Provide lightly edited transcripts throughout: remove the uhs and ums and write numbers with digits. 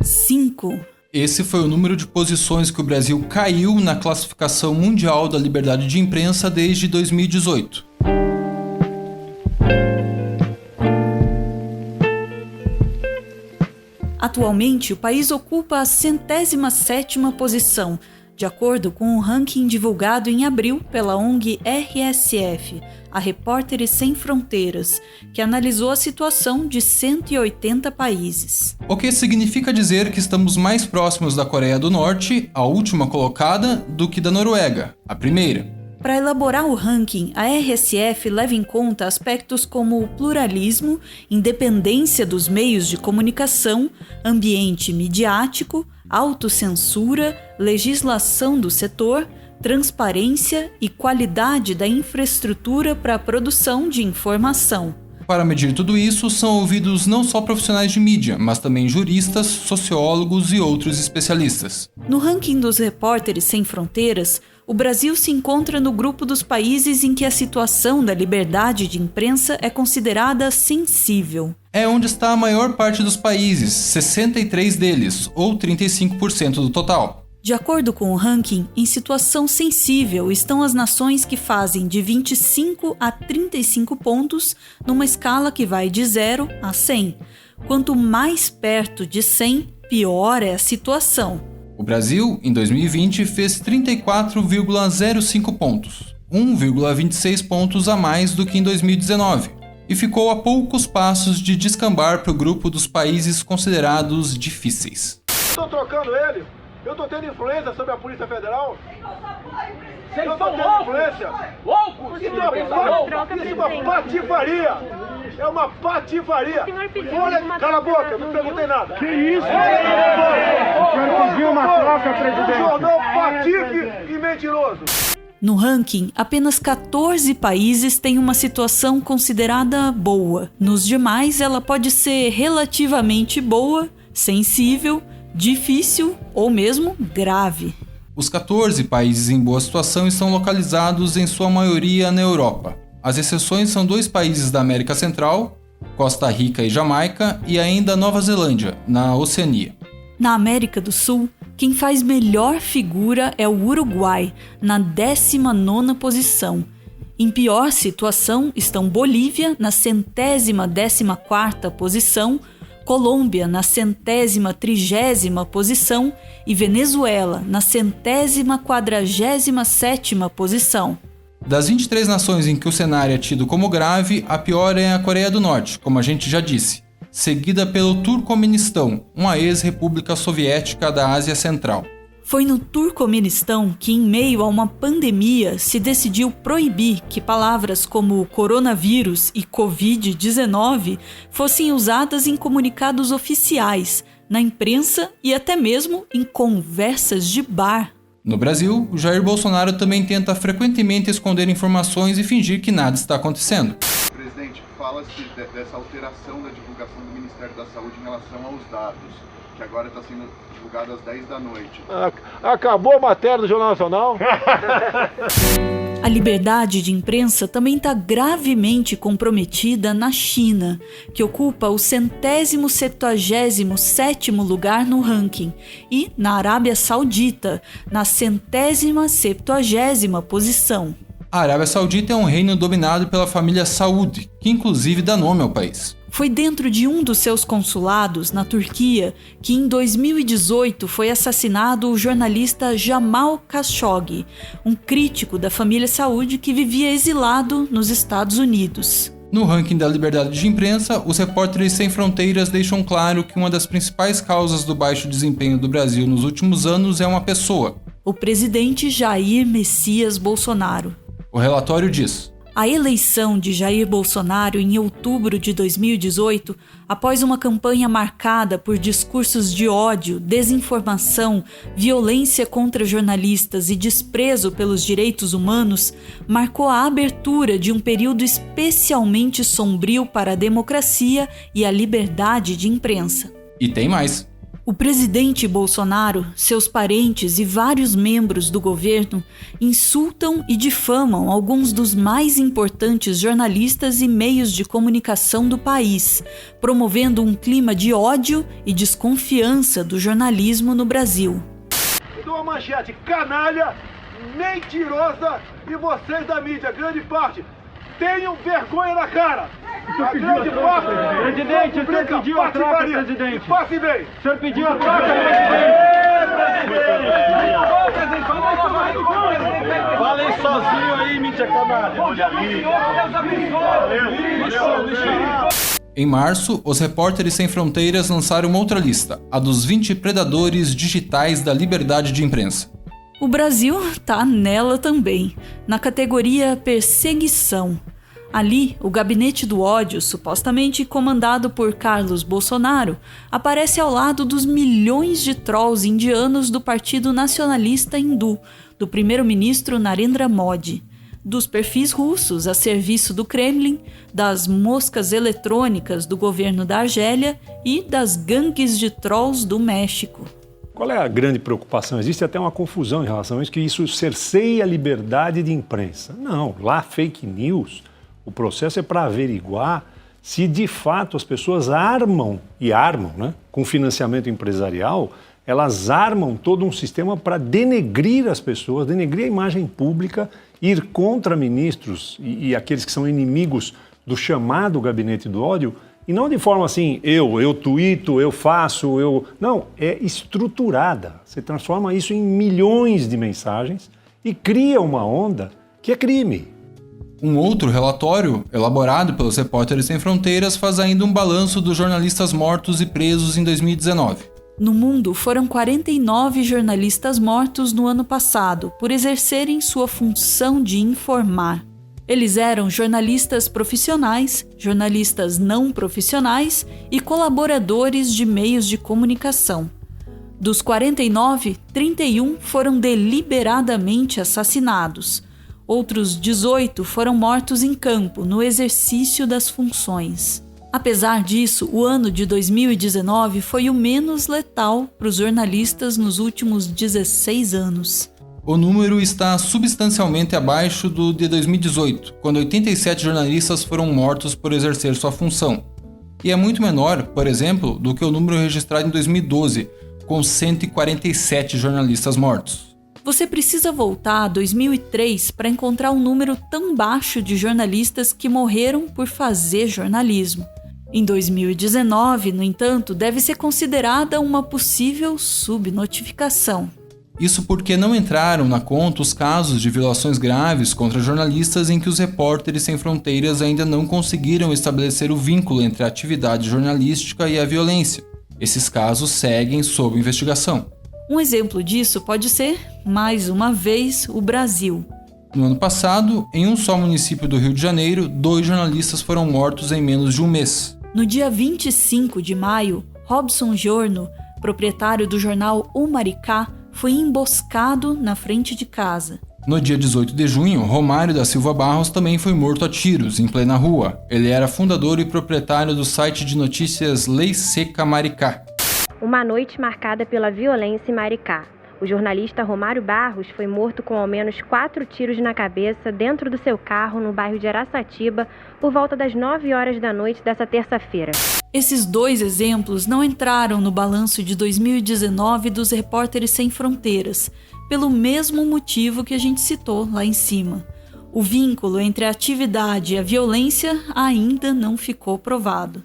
5. Esse foi o número de posições que o Brasil caiu na classificação mundial da liberdade de imprensa desde 2018. Atualmente, o país ocupa a 107ª posição, de acordo com o ranking divulgado em abril pela ONG RSF, a Repórteres Sem Fronteiras, que analisou a situação de 180 países. O que significa dizer que estamos mais próximos da Coreia do Norte, a última colocada, do que da Noruega, a primeira. Para elaborar o ranking, a RSF leva em conta aspectos como o pluralismo, independência dos meios de comunicação, ambiente midiático, autocensura, legislação do setor, transparência e qualidade da infraestrutura para a produção de informação. Para medir tudo isso, são ouvidos não só profissionais de mídia, mas também juristas, sociólogos e outros especialistas. No ranking dos Repórteres Sem Fronteiras, o Brasil se encontra no grupo dos países em que a situação da liberdade de imprensa é considerada sensível. É onde está a maior parte dos países, 63 deles, ou 35% do total. De acordo com o ranking, em situação sensível estão as nações que fazem de 25 a 35 pontos numa escala que vai de 0 a 100. Quanto mais perto de 100, pior é a situação. O Brasil, em 2020, fez 34,05 pontos, 1,26 pontos a mais do que em 2019, e ficou a poucos passos de descambar para o grupo dos países considerados difíceis. Estou trocando ele. Eu estou tendo influência sobre a Polícia Federal. Vocês Eu estou são tendo loucos! influência. Loucos! Isso é uma patifaria. É uma patifaria. Olha, cala a boca, não perguntei nada. Que isso? Eu quero pedir uma troca, presidente. Jornal patife e mentiroso. No ranking, apenas 14 países têm uma situação considerada boa. Nos demais, ela pode ser relativamente boa, sensível, difícil ou mesmo grave. Os 14 países em boa situação estão localizados em sua maioria na Europa. As exceções são 2 países da América Central, Costa Rica e Jamaica, e ainda Nova Zelândia, na Oceania. Na América do Sul, quem faz melhor figura é o Uruguai, na 19ª posição. Em pior situação estão Bolívia, na 114ª posição, Colômbia, na 130ª posição, e Venezuela, na 147ª posição. Das 23 nações em que o cenário é tido como grave, a pior é a Coreia do Norte, como a gente já disse, seguida pelo Turcomenistão, uma ex-república soviética da Ásia Central. Foi no Turcomenistão que, em meio a uma pandemia, se decidiu proibir que palavras como coronavírus e Covid-19 fossem usadas em comunicados oficiais, na imprensa e até mesmo em conversas de bar. No Brasil, Jair Bolsonaro também tenta frequentemente esconder informações e fingir que nada está acontecendo. Presidente, fala-se dessa alteração da divulgação do Ministério da Saúde em relação aos dados, que agora está sendo divulgado às 10 da noite. Acabou a matéria do Jornal Nacional? A liberdade de imprensa também está gravemente comprometida na China, que ocupa o 177º lugar no ranking, e na Arábia Saudita, na 170ª posição. A Arábia Saudita é um reino dominado pela família Saud, que inclusive dá nome ao país. Foi dentro de um dos seus consulados, na Turquia, que em 2018 foi assassinado o jornalista Jamal Khashoggi, um crítico da família Saud que vivia exilado nos Estados Unidos. No ranking da liberdade de imprensa, os Repórteres Sem Fronteiras deixam claro que uma das principais causas do baixo desempenho do Brasil nos últimos anos é uma pessoa: o presidente Jair Messias Bolsonaro. O relatório diz: a eleição de Jair Bolsonaro em outubro de 2018, após uma campanha marcada por discursos de ódio, desinformação, violência contra jornalistas e desprezo pelos direitos humanos, marcou a abertura de um período especialmente sombrio para a democracia e a liberdade de imprensa. E tem mais. O presidente Bolsonaro, seus parentes e vários membros do governo insultam e difamam alguns dos mais importantes jornalistas e meios de comunicação do país, promovendo um clima de ódio e desconfiança do jornalismo no Brasil. Dou uma manchete canalha, mentirosa, e vocês da mídia, grande parte, tenham vergonha na cara. A grande parte, presidente, o senhor pediu a troca, presidente. Passe bem. O senhor pediu a troca, presidente. Falem sozinho aí, mídia canalha. Olha ali. Em março, os Repórteres Sem Fronteiras lançaram uma outra lista, a dos 20 predadores digitais da liberdade de imprensa. O Brasil tá nela também, na categoria perseguição. Ali, o gabinete do ódio, supostamente comandado por Carlos Bolsonaro, aparece ao lado dos milhões de trolls indianos do Partido Nacionalista Hindu, do primeiro-ministro Narendra Modi, dos perfis russos a serviço do Kremlin, das moscas eletrônicas do governo da Argélia e das gangues de trolls do México. Qual é a grande preocupação? Existe até uma confusão em relação a isso, que isso cerceia a liberdade de imprensa. Não, lá fake news, o processo é para averiguar se de fato as pessoas armam, né, com financiamento empresarial, elas armam todo um sistema para denegrir as pessoas, denegrir a imagem pública, ir contra ministros e aqueles que são inimigos do chamado gabinete do ódio, e não de forma assim, eu tuito, eu faço, eu... Não, é estruturada. Você transforma isso em milhões de mensagens e cria uma onda que é crime. Um outro relatório, elaborado pelos Repórteres Sem Fronteiras, faz ainda um balanço dos jornalistas mortos e presos em 2019. No mundo, foram 49 jornalistas mortos no ano passado por exercerem sua função de informar. Eles eram jornalistas profissionais, jornalistas não profissionais e colaboradores de meios de comunicação. Dos 49, 31 foram deliberadamente assassinados. Outros 18 foram mortos em campo, no exercício das funções. Apesar disso, o ano de 2019 foi o menos letal para os jornalistas nos últimos 16 anos. O número está substancialmente abaixo do de 2018, quando 87 jornalistas foram mortos por exercer sua função. E é muito menor, por exemplo, do que o número registrado em 2012, com 147 jornalistas mortos. Você precisa voltar a 2003 para encontrar um número tão baixo de jornalistas que morreram por fazer jornalismo. Em 2019, no entanto, deve ser considerada uma possível subnotificação. Isso porque não entraram na conta os casos de violações graves contra jornalistas em que os Repórteres Sem Fronteiras ainda não conseguiram estabelecer o vínculo entre a atividade jornalística e a violência. Esses casos seguem sob investigação. Um exemplo disso pode ser, mais uma vez, o Brasil. No ano passado, em um só município do Rio de Janeiro, 2 jornalistas foram mortos em menos de um mês. No dia 25 de maio, Robson Giorno, proprietário do jornal O Maricá, foi emboscado na frente de casa. No dia 18 de junho, Romário da Silva Barros também foi morto a tiros, em plena rua. Ele era fundador e proprietário do site de notícias Lei Seca Maricá. Uma noite marcada pela violência em Maricá. O jornalista Romário Barros foi morto com ao menos 4 tiros na cabeça dentro do seu carro no bairro de Araçatiba por volta das 9 horas da noite dessa terça-feira. Esses 2 exemplos não entraram no balanço de 2019 dos Repórteres Sem Fronteiras, pelo mesmo motivo que a gente citou lá em cima. O vínculo entre a atividade e a violência ainda não ficou provado.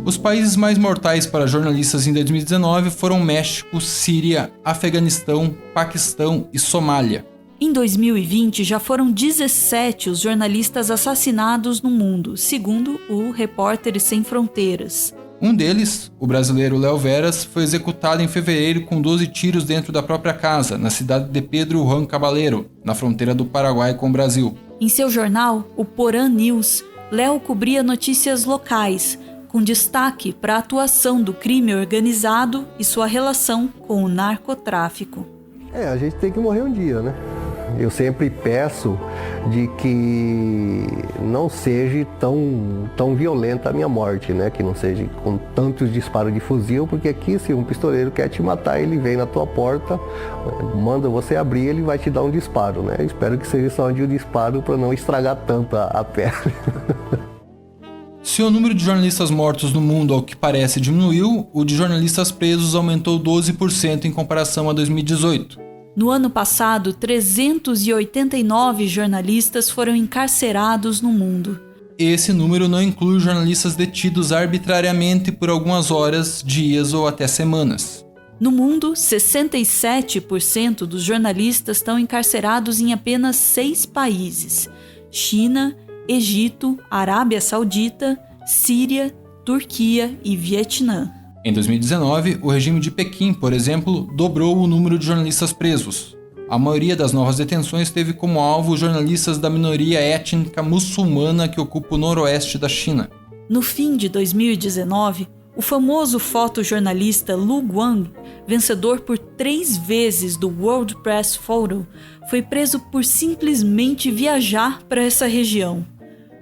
Os países mais mortais para jornalistas em 2019 foram México, Síria, Afeganistão, Paquistão e Somália. Em 2020, já foram 17 os jornalistas assassinados no mundo, segundo o Repórteres Sem Fronteiras. Um deles, o brasileiro Léo Veras, foi executado em fevereiro com 12 tiros dentro da própria casa, na cidade de Pedro Juan Caballero, na fronteira do Paraguai com o Brasil. Em seu jornal, o Porã News, Léo cobria notícias locais, com destaque para a atuação do crime organizado e sua relação com o narcotráfico. A gente tem que morrer um dia, né? Eu sempre peço de que não seja tão violenta a minha morte, né? Que não seja com tantos disparos de fuzil, porque aqui se um pistoleiro quer te matar, ele vem na tua porta, manda você abrir, ele vai te dar um disparo, né? Espero que seja só de um disparo para não estragar tanto a pele. Se o número de jornalistas mortos no mundo, ao que parece, diminuiu, o de jornalistas presos aumentou 12% em comparação a 2018. No ano passado, 389 jornalistas foram encarcerados no mundo. Esse número não inclui jornalistas detidos arbitrariamente por algumas horas, dias ou até semanas. No mundo, 67% dos jornalistas estão encarcerados em apenas 6 países: China, Egito, Arábia Saudita, Síria, Turquia e Vietnã. Em 2019, o regime de Pequim, por exemplo, dobrou o número de jornalistas presos. A maioria das novas detenções teve como alvo jornalistas da minoria étnica muçulmana que ocupa o noroeste da China. No fim de 2019, o famoso fotojornalista Lu Guang, vencedor por 3 vezes do World Press Photo, foi preso por simplesmente viajar para essa região.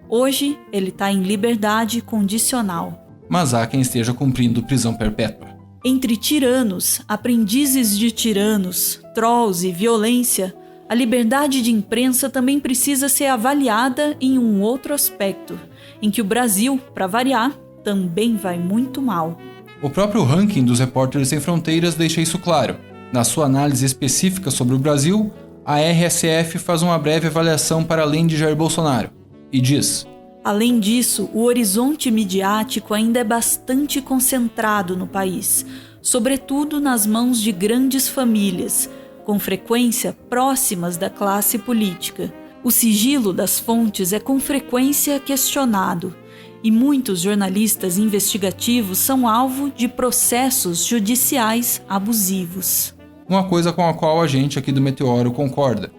Hoje, ele está em liberdade condicional. Mas há quem esteja cumprindo prisão perpétua. Entre tiranos, aprendizes de tiranos, trolls e violência, a liberdade de imprensa também precisa ser avaliada em um outro aspecto, em que o Brasil, para variar, também vai muito mal. O próprio ranking dos Repórteres Sem Fronteiras deixa isso claro. Na sua análise específica sobre o Brasil, a RSF faz uma breve avaliação para além de Jair Bolsonaro e diz: além disso, o horizonte midiático ainda é bastante concentrado no país, sobretudo nas mãos de grandes famílias, com frequência próximas da classe política. O sigilo das fontes é com frequência questionado, e muitos jornalistas investigativos são alvo de processos judiciais abusivos. Uma coisa com a qual a gente aqui do Meteoro concorda: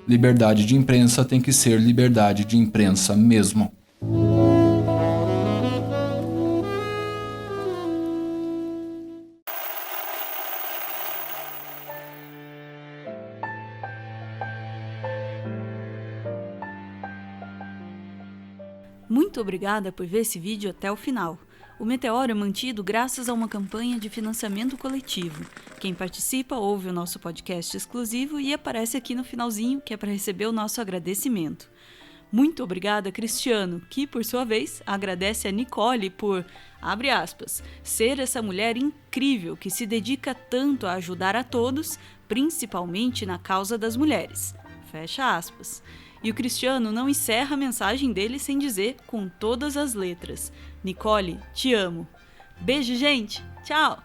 liberdade de imprensa tem que ser liberdade de imprensa mesmo. Muito obrigada por ver esse vídeo até o final. O Meteoro é mantido graças a uma campanha de financiamento coletivo. Quem participa ouve o nosso podcast exclusivo e aparece aqui no finalzinho, que é para receber o nosso agradecimento. Muito obrigada, Cristiano, que, por sua vez, agradece a Nicole por, abre aspas, ser essa mulher incrível que se dedica tanto a ajudar a todos, principalmente na causa das mulheres. Fecha aspas. E o Cristiano não encerra a mensagem dele sem dizer, com todas as letras: Nicole, te amo. Beijo, gente! Tchau!